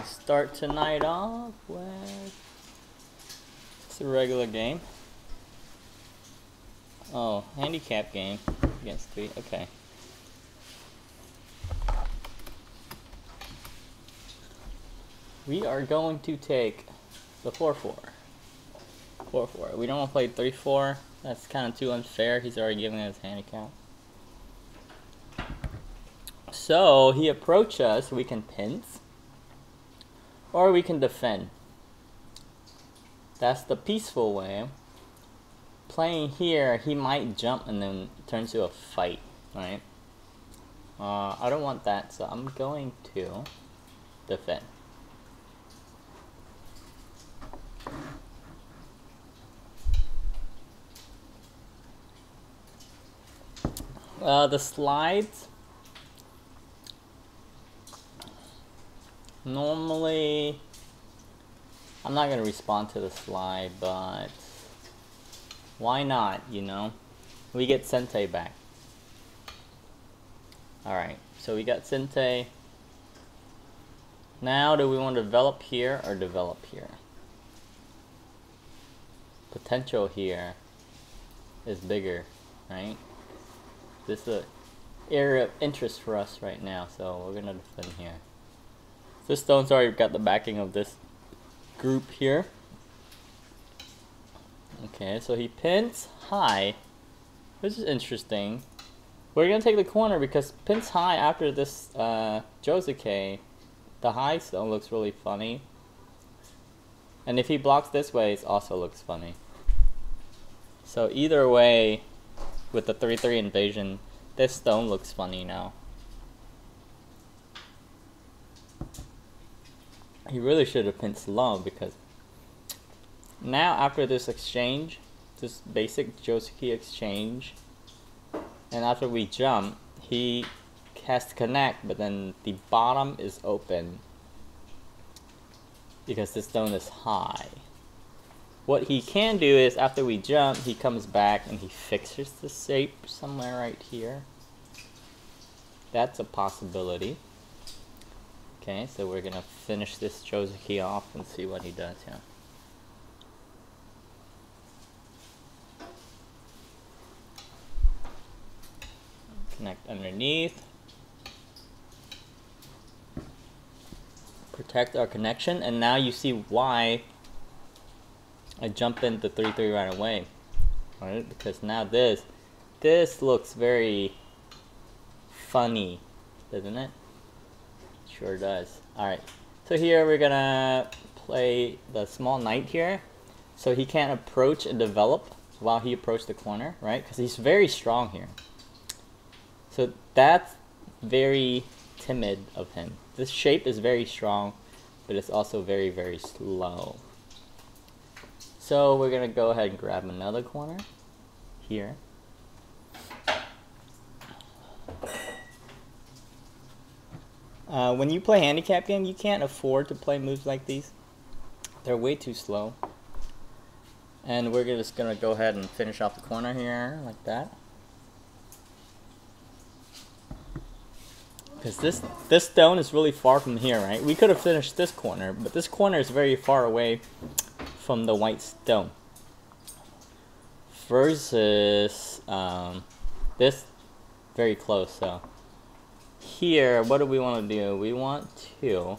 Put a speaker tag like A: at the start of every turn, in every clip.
A: Start tonight off with it's a regular game. Oh, handicap game against 3. Okay. We are going to take the 4-4. 4-4. We don't want to play 3-4. That's kind of too unfair. He's already giving us handicap. So he approaches us. We can pinch, or we can defend. That's the peaceful way. Playing here, he might jump and then turn to a fight, right? I don't want that, so I'm going to defend. The slides. Normally, I'm not going to respond to the slide, but why not, you know? We get Sente back. Alright, so we got Sente. Now, do we want to develop here or develop here? Potential here is bigger, right? This is an area of interest for us right now, so we're going to defend here. This stone's already got the backing of this group here. Okay, so he pins high. This is interesting. We're going to take the corner because pins high after this Josuke, the high stone looks really funny. And if he blocks this way, it also looks funny. So either way, with the 3-3 invasion, this stone looks funny now. He really should have pinned slow because now after this exchange, this basic Josuke exchange, and after we jump, he has to connect, but then the bottom is open because this stone is high. What he can do is after we jump, he comes back and he fixes the shape somewhere right here. That's a possibility. Okay, so we're gonna finish this Josuke off and see what he does here. Connect underneath. Protect our connection, and now you see why I jump into 3-3 right away. Alright, because now this looks very funny, doesn't it? Sure does. Alright, so here we're gonna play the small knight here, so he can't approach and develop while he approaches the corner, right? Because he's very strong here. So that's very timid of him. This shape is very strong, but it's also very, very slow. So we're gonna go ahead and grab another corner here. When you play handicap game, you can't afford to play moves like these. They're way too slow. And we're just gonna go ahead and finish off the corner here, like that. Because this stone is really far from here, right? We could have finished this corner, but this corner is very far away from the white stone. Versus this very close, so. Here, what do we want to do? We want to,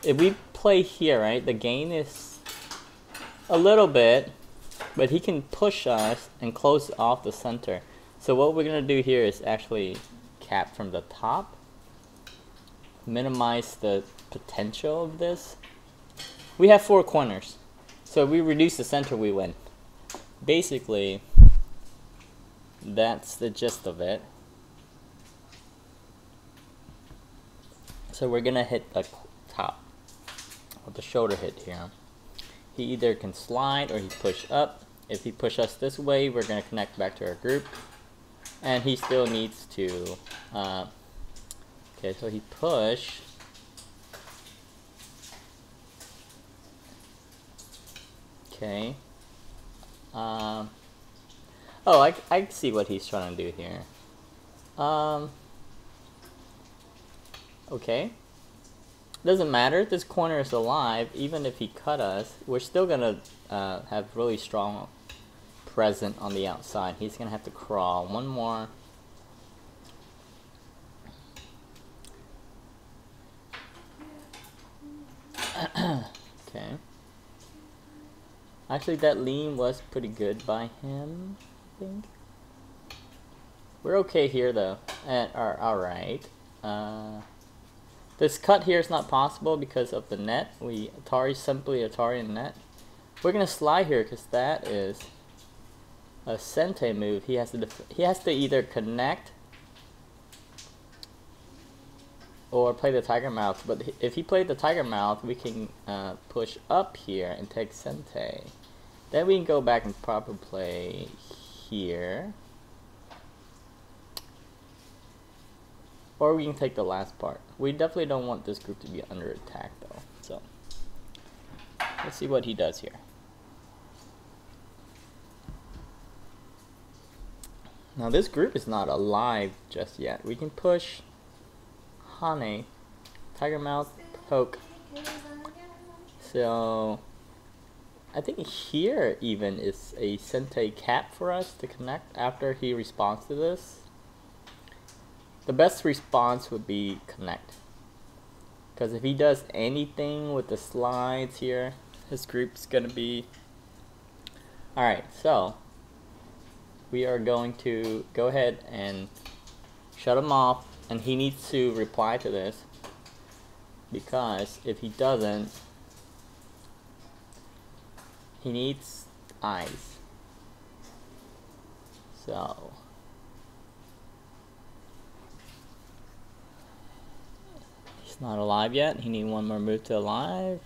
A: if we play here, right, the gain is a little bit, but he can push us and close off the center. So what we're going to do here is actually cap from the top, minimize the potential of this. We have 4 corners, so if we reduce the center, we win. Basically, that's the gist of it. So we're gonna hit the top with the shoulder hit here. He either can slide or he push up. If he push us this way, we're gonna connect back to our group. And he still needs to, okay, so he push. Okay. Oh, I see what he's trying to do here. Okay. Doesn't matter. This corner is alive. Even if he cut us, we're still gonna have really strong present on the outside. He's gonna have to crawl. One more. Okay. Actually, that lean was pretty good by him, I think. We're okay here, though. Alright. This cut here is not possible because of the net. Simply Atari and net. We're gonna slide here because that is a Sente move. He has to either connect or play the Tiger Mouth. But if he played the Tiger Mouth, we can push up here and take Sente. Then we can go back and proper play here. Or we can take the last part. We definitely don't want this group to be under attack though. So let's see what he does here. Now this group is not alive just yet. We can push Handi, Tiger Mouth, poke. So I think here even is a Sente cap for us to connect after he responds to this. The best response would be connect. Because if he does anything with the slides here, his group's gonna be... Alright, so we are going to go ahead and shut him off, and he needs to reply to this, because if he doesn't, he needs eyes. So he's not alive yet. He needs one more move to alive.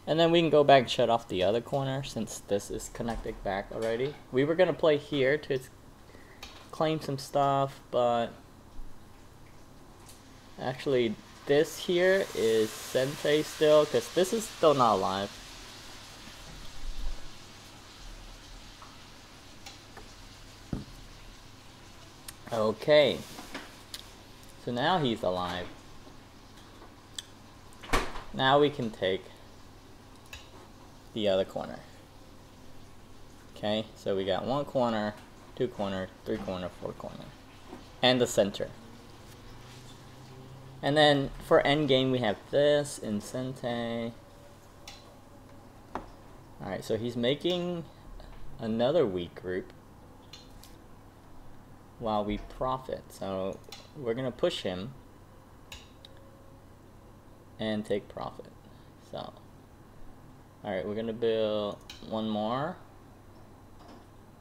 A: And then we can go back and shut off the other corner since this is connected back already. We were gonna play here to claim some stuff, but actually this here is Sente still, because this is still not alive. Okay, so now he's alive. Now we can take the other corner. Okay, so we got one corner, two corner, three corner, four corner, and the center. And then for endgame we have this in Sente. Alright, so he's making another weak group while we profit. So we're gonna push him and take profit. So alright, we're gonna build one more.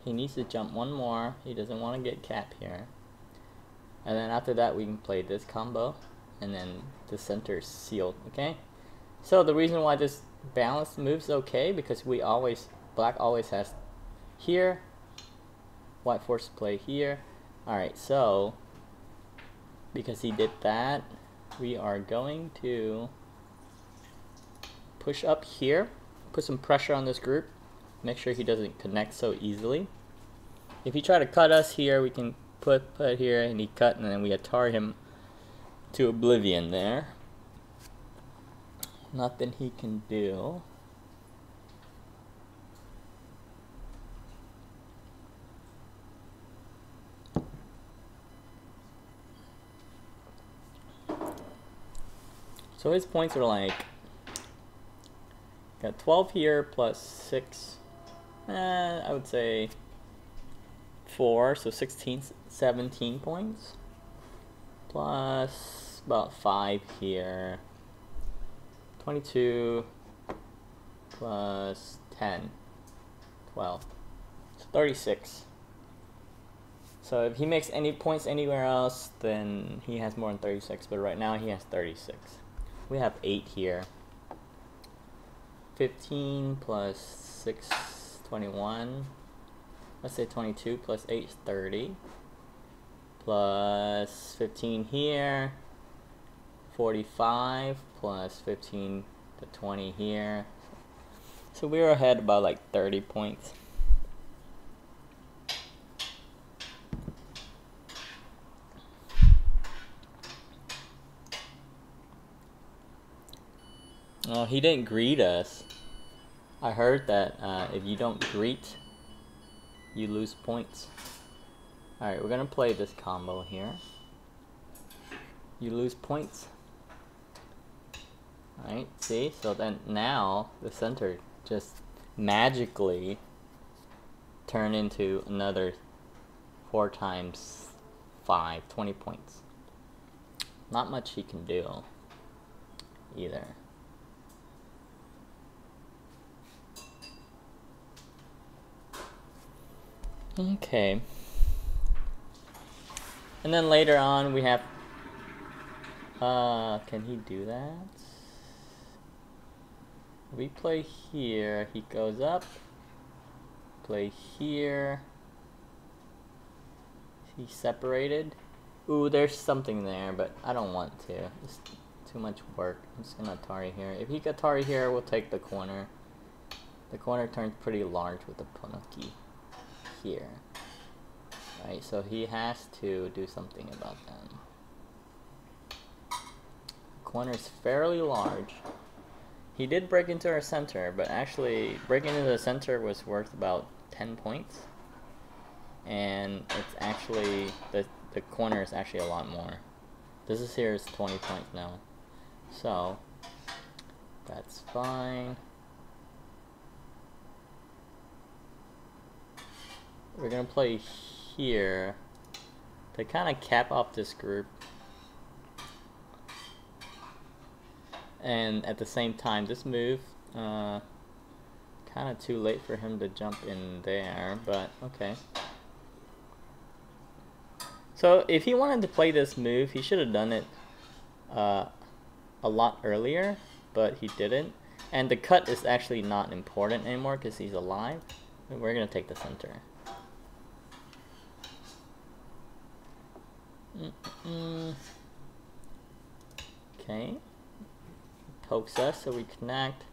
A: He needs to jump one more. He doesn't want to get cap here. And then after that we can play this combo, and then the center is sealed. Okay, so the reason why this balance moves okay, because black always has here, white forces play here. Alright, so because he did that, we are going to push up here, put some pressure on this group, make sure he doesn't connect so easily. If he try to cut us here, we can put here, and he cut, and then we Atari him to oblivion there. Nothing he can do. So his points are like, got 12 here plus 6, I would say 4, so 16, 17 points. Plus about 5 here, 22, plus 10, 12, so 36. So if he makes any points anywhere else, then he has more than 36, but right now he has 36. We have 8 here. 15 plus 6, 21. Let's say 22 plus 8 is 30. Plus 15 here. 45 plus 15 to 20 here. So we were ahead about like 30 points. Oh, he didn't greet us. I heard that if you don't greet, you lose points. Alright, we're gonna play this combo here. You lose points. Alright, see? So then now the center just magically turn into another 4 times 5, 20 points. Not much he can do either. Okay. And then later on we have can he do that? We play here, he goes up. Play here. He's separated. Ooh, there's something there, but I don't want to. It's too much work. I'm just gonna Atari here. If he Atari here, we'll take the corner. The corner turns pretty large with the Ponoki here. Right, so he has to do something about that. Corner is fairly large. He did break into our center, but actually breaking into the center was worth about 10 points. And it's actually, the corner is actually a lot more. This is here is 20 points now. So, that's fine. We're gonna play here to kind of cap off this group. And at the same time, this move, kind of too late for him to jump in there, but okay. So if he wanted to play this move, he should have done it a lot earlier, but he didn't. And the cut is actually not important anymore because he's alive. We're going to take the center. Okay. Pokes us, so we connect.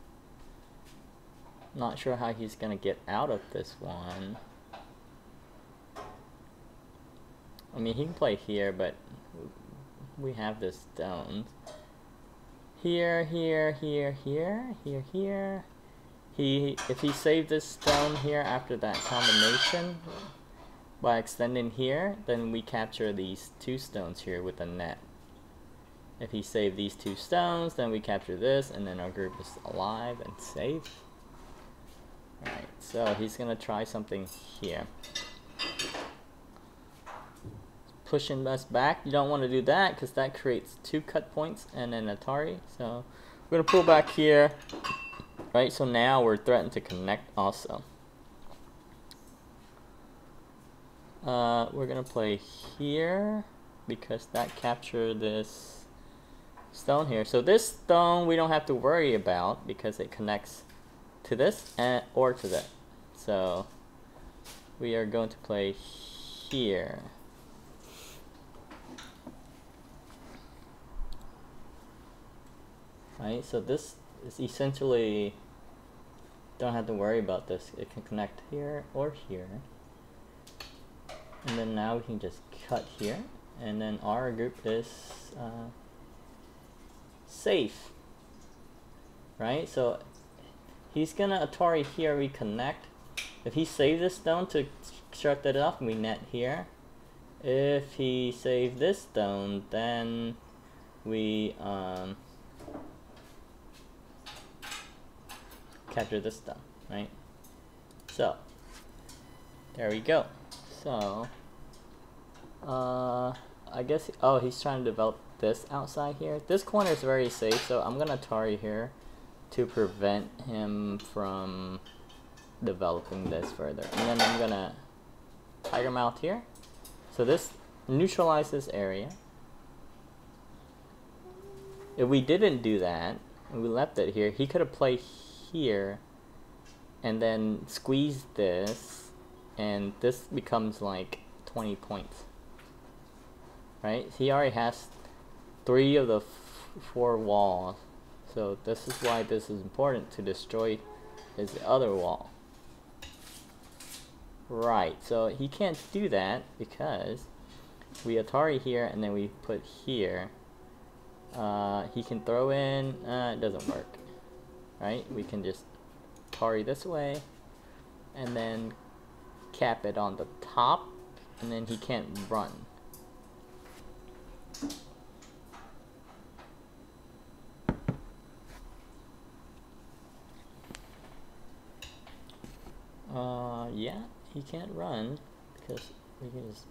A: Not sure how he's going to get out of this one. I mean, he can play here, but we have the stones. Here, here, here, here, here, here. If he saved this stone here after that combination by extending here, then we capture these 2 stones here with the net. If he saved these 2 stones, then we capture this, and then our group is alive and safe. Alright, so he's gonna try something here. Pushing us back. You don't want to do that because that creates 2 cut points and an Atari. So we're gonna pull back here. Right, so now we're threatened to connect also. We're gonna play here because that captured this stone here. So this stone we don't have to worry about because it connects to this or to that. So we are going to play here. Right, so this is essentially, don't have to worry about this. It can connect here or here. And then now we can just cut here. And then our group is safe. Right, so he's gonna Atari here, we connect. If he saves this stone to shut that off, we net here. If he saves this stone, then we capture this stone, right? So there we go. So I guess he's trying to develop this outside here. This corner is very safe, so I'm gonna Atari here to prevent him from developing this further. And then I'm gonna Tiger Mouth here. So this neutralizes area. If we didn't do that, and we left it here, he could have played here and then squeezed this, and this becomes like 20 points. Right? He already has 3 of the 4 walls. So this is why this is important, to destroy his other wall. Right, so he can't do that because we Atari here and then we put here. He can throw in, it doesn't work. right? We can just Atari this way, and then cap it on the top, and then he can't run. Yeah, he can't run because we can just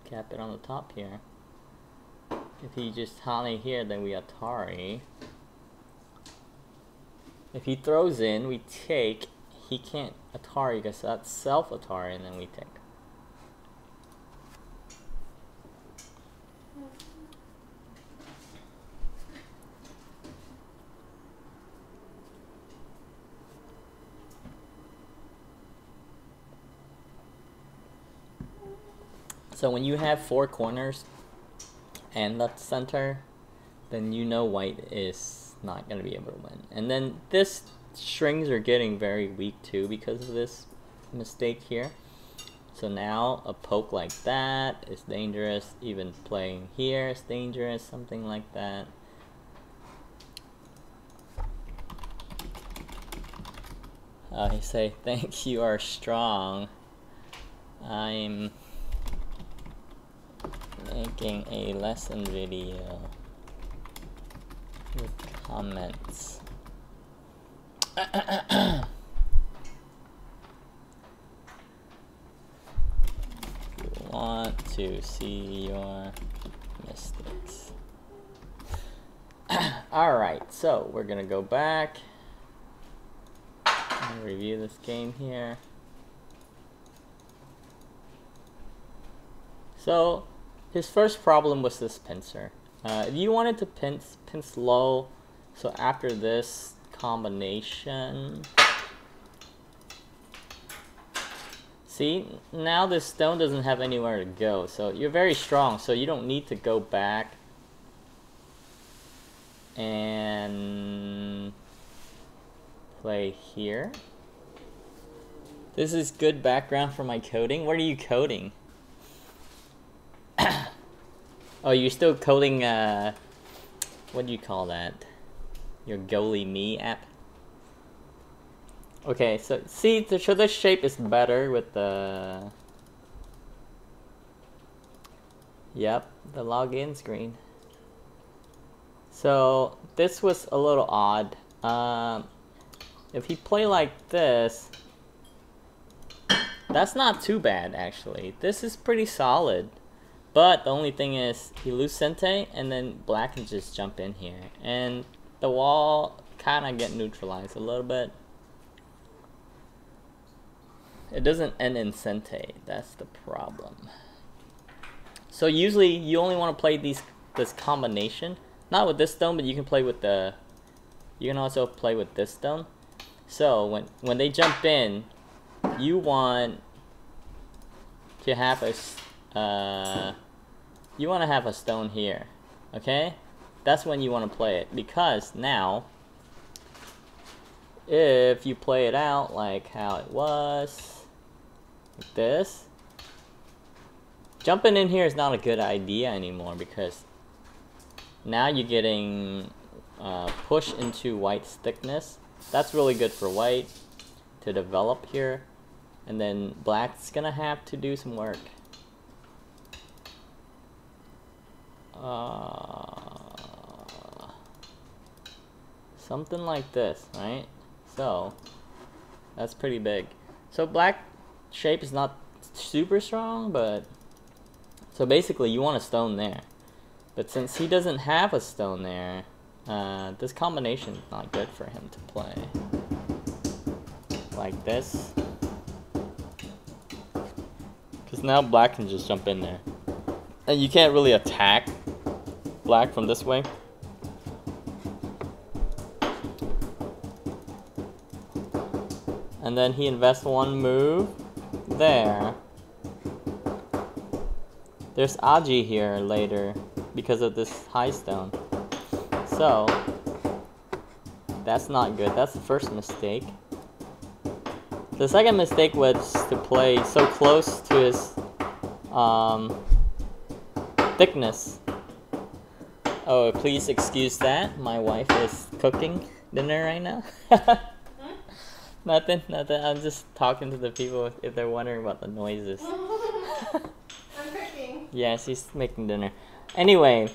A: cap it on the top here. If he just Handi here, then we Atari. If he throws in, we take. He can't Atari because that's self Atari, and then we take. So when you have 4 corners and the center, then you know white is not going to be able to win. And then this strings are getting very weak too because of this mistake here. So now a poke like that is dangerous. Even playing here is dangerous, something like that. He say, "Thank you are strong. I'm making a lesson video with comments." You want to see your mistakes. Alright, so we're gonna go back and review this game here. So his first problem was this pincer. If you wanted to pinch low, so after this combination, see, now this stone doesn't have anywhere to go, so you're very strong, so you don't need to go back and play here. This is good background for my coding. What are you coding? Oh, you're still coding, what do you call that? Your Goalie Me app? Okay, so see, so this shape is better with the... Yep, the login screen. So, this was a little odd. If you play like this, that's not too bad, actually. This is pretty solid. But the only thing is, he loses Sente, and then black can just jump in here. And the wall kind of get neutralized a little bit. It doesn't end in Sente, that's the problem. So usually, you only want to play this combination. Not with this stone, but you can play with the... You can also play with this stone. So, when they jump in, you want to have a... you want to have a stone here, okay? That's when you want to play it, because now, if you play it out like how it was, like this, jumping in here is not a good idea anymore, because now you're getting pushed into white's thickness. That's really good for white to develop here, and then black's gonna have to do some work. Something like this, right? So that's pretty big. So black shape is not super strong, but so basically you want a stone there. But since he doesn't have a stone there, this combination is not good for him to play. Like this. Because now black can just jump in there. And you can't really attack black from this way. And then he invests one move there. There's Aji here later because of this high stone. So that's not good. That's the first mistake. The second mistake was to play so close to his thickness. Oh, please excuse that. My wife is cooking dinner right now? Nothing. I'm just talking to the people if they're wondering about the noises.
B: I'm cooking.
A: Yeah, she's making dinner. Anyway,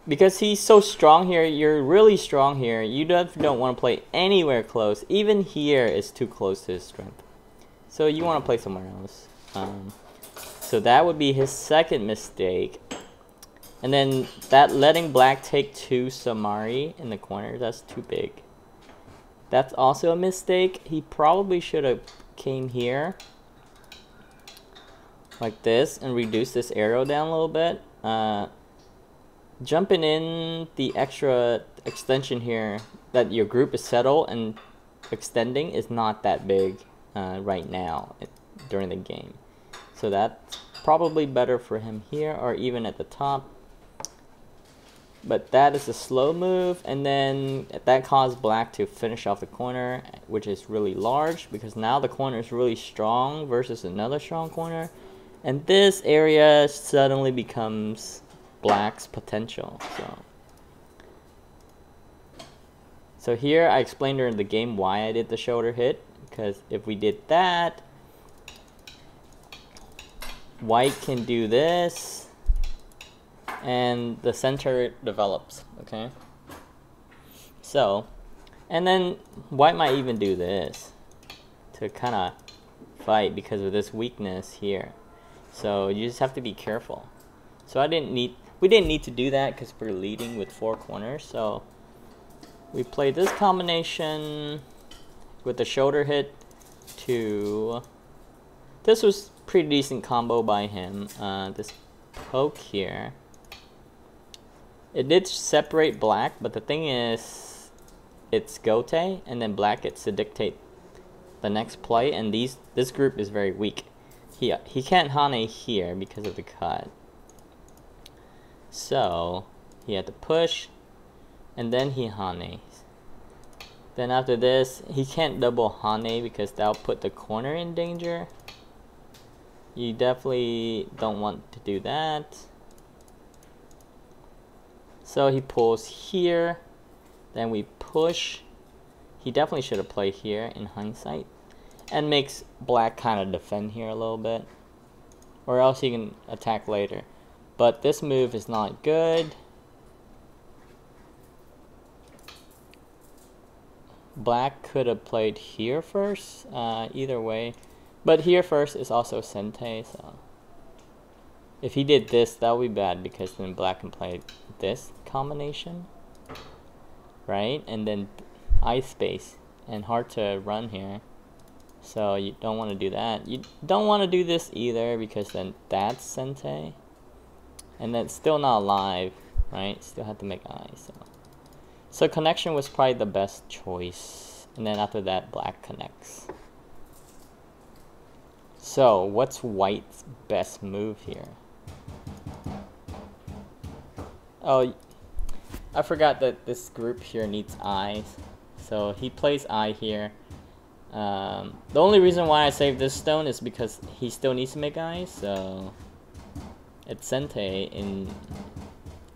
A: because he's so strong here, you're really strong here. You don't want to play anywhere close. Even here is too close to his strength. So you want to play somewhere else. So that would be his second mistake. And then that letting black take 2 Samari in the corner, that's too big. That's also a mistake. He probably should have came here like this and reduced this arrow down a little bit. Jumping in the extra extension here that your group is settled and extending is not that big right now during the game. So that's probably better for him here or even at the top. But that is a slow move, and then that caused black to finish off the corner, which is really large because now the corner is really strong versus another strong corner. And this area suddenly becomes black's potential. So here I explained during the game why I did the shoulder hit, because if we did that, white can do this and the center develops, okay? So, and then white might even do this to kind of fight because of this weakness here. So you just have to be careful. So we didn't need to do that because we're leading with 4 corners. So we played this combination with the shoulder hit to, this was pretty decent combo by him. This poke here, it did separate black, but the thing is, it's Gote, and then black gets to dictate the next play, and this group is very weak. He can't Hane here because of the cut. So he had to push, and then he Hanes. Then after this, he can't double Hane because that'll put the corner in danger. You definitely don't want to do that. So he pulls here, then we push. He definitely should have played here in hindsight, and makes black kind of defend here a little bit, or else he can attack later. But this move is not good. Black could have played here first, either way, but here first is also Sente, so if he did this, that would be bad because then black can play this combination, right? And then ice space and hard to run here. So you don't want to do that. You don't want to do this either because then that's Sente. And then it's still not alive, right? Still have to make ice. So connection was probably the best choice. And then after that, black connects. So what's white's best move here? Oh, I forgot that this group here needs eyes. So he plays eye here. The only reason why I saved this stone is because he still needs to make eyes. So it's Sente and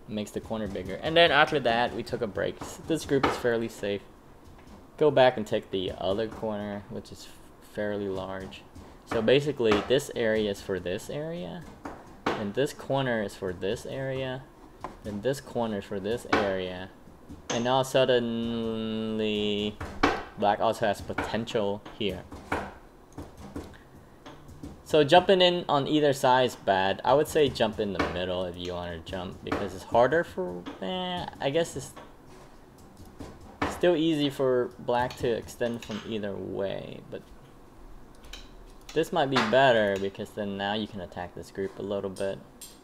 A: makes the corner bigger. And then after that, we took a break. This group is fairly safe. Go back and take the other corner, which is fairly large. So basically, this area is for this area, and this corner is for this area, and this corner is for this area. And now suddenly, black also has potential here. So jumping in on either side is bad. I would say jump in the middle if you want to jump, because it's harder for, I guess it's still easy for black to extend from either way, but this might be better because then now you can attack this group a little bit,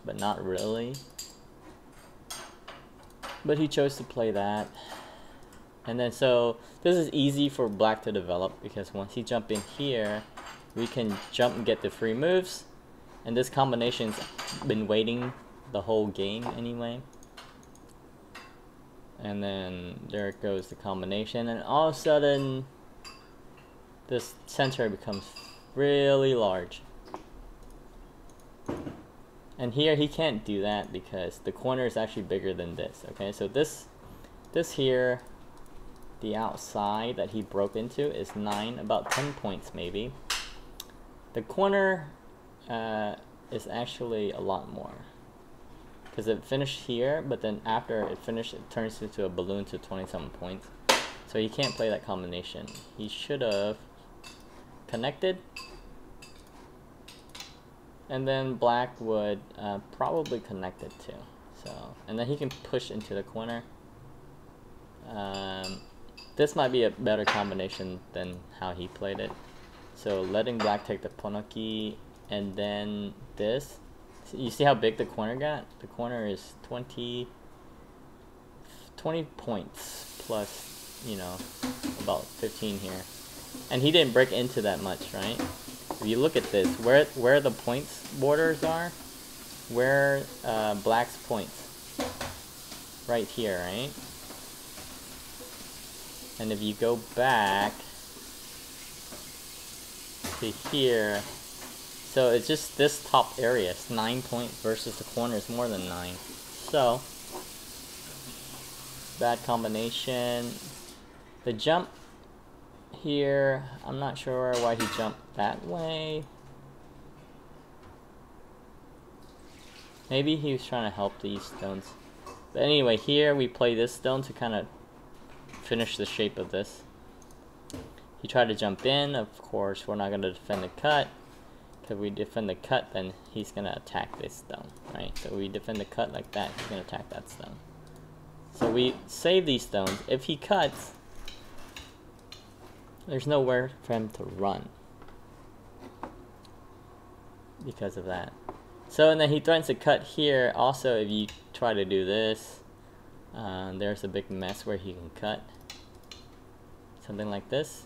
A: but not really. But he chose to play that. And then so this is easy for black to develop because once he jump in here, we can jump and get the free moves. And this combination's been waiting the whole game anyway. And then there goes the combination, and all of a sudden this center becomes really large. And here he can't do that because the corner is actually bigger than this. Okay, so this here the outside that he broke into is 9, about 10 points maybe. The corner is actually a lot more, because it finished here, but then after it finished, it turns into a balloon to 27 points. So he can't play that combination. He should have connected, and then black would probably connect it too. So, and then he can push into the corner. This might be a better combination than how he played it. So letting black take the ponoki, and then this. You see how big the corner got? The corner is 20 points plus, you know, about 15 here. And he didn't break into that much, right? If you look at this, where the points borders are, where black's points, right here, right? And if you go back to here, so it's just this top area. It's 9 points versus the corner is more than 9. So bad combination. The jump here, I'm not sure why he jumped that way. Maybe he was trying to help these stones. But anyway, here we play this stone to kind of finish the shape of this. He tried to jump in. Of course, we're not going to defend the cut. If we defend the cut, then he's going to attack this stone, right? So we defend the cut like that, he's going to attack that stone. So we save these stones. If he cuts, there's nowhere for him to run because of that. So, and then he threatens to cut here. Also, if you try to do this, there's a big mess where he can cut. Something like this.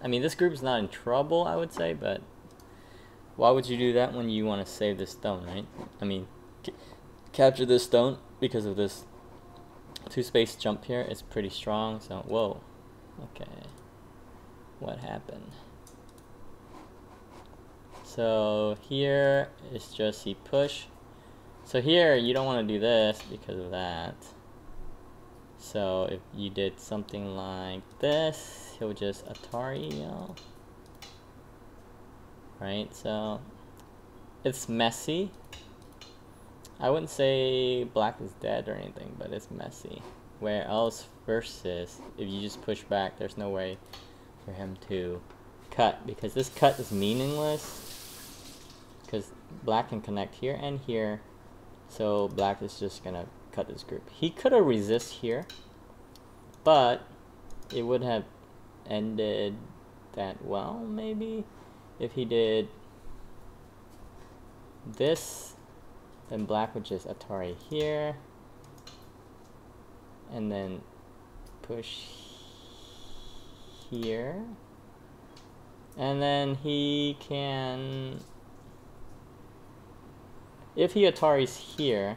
A: I mean, this group's not in trouble, I would say, but why would you do that when you want to save this stone, right? I mean, capture this stone because of this 2-space jump here. It's pretty strong, so whoa. Okay. What happened? So here it's just he push. So here you don't want to do this because of that. So if you did something like this, he'll just Atari, you know. Right, so it's messy. I wouldn't say black is dead or anything, but it's messy. Where else versus if you just push back, there's no way for him to cut, because this cut is meaningless because black can connect here and here, so black is just gonna cut this group. He could have resist here, but it would have ended that well, maybe. If he did this, then black would just Atari here, and then push here, and then he can, if he Ataris here,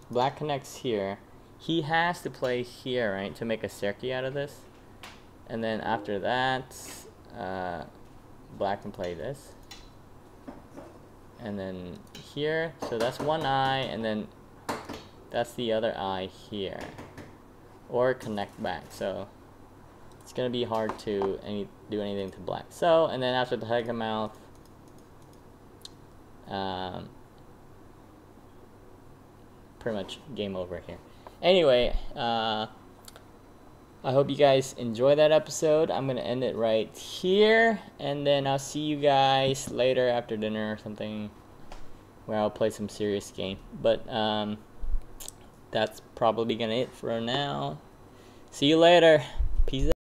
A: black connects here. He has to play here, right, to make a circuit out of this. And then after that, black can play this. And then here, so that's one eye, and then that's the other eye here. Or connect back, so it's gonna be hard to do anything to black. So, and then after the Tiger Mouth, pretty much game over here. Anyway, I hope you guys enjoy that episode. I'm gonna end it right here, and then I'll see you guys later after dinner or something, where I'll play some serious game. But that's probably gonna it for now. See you later. Peace out.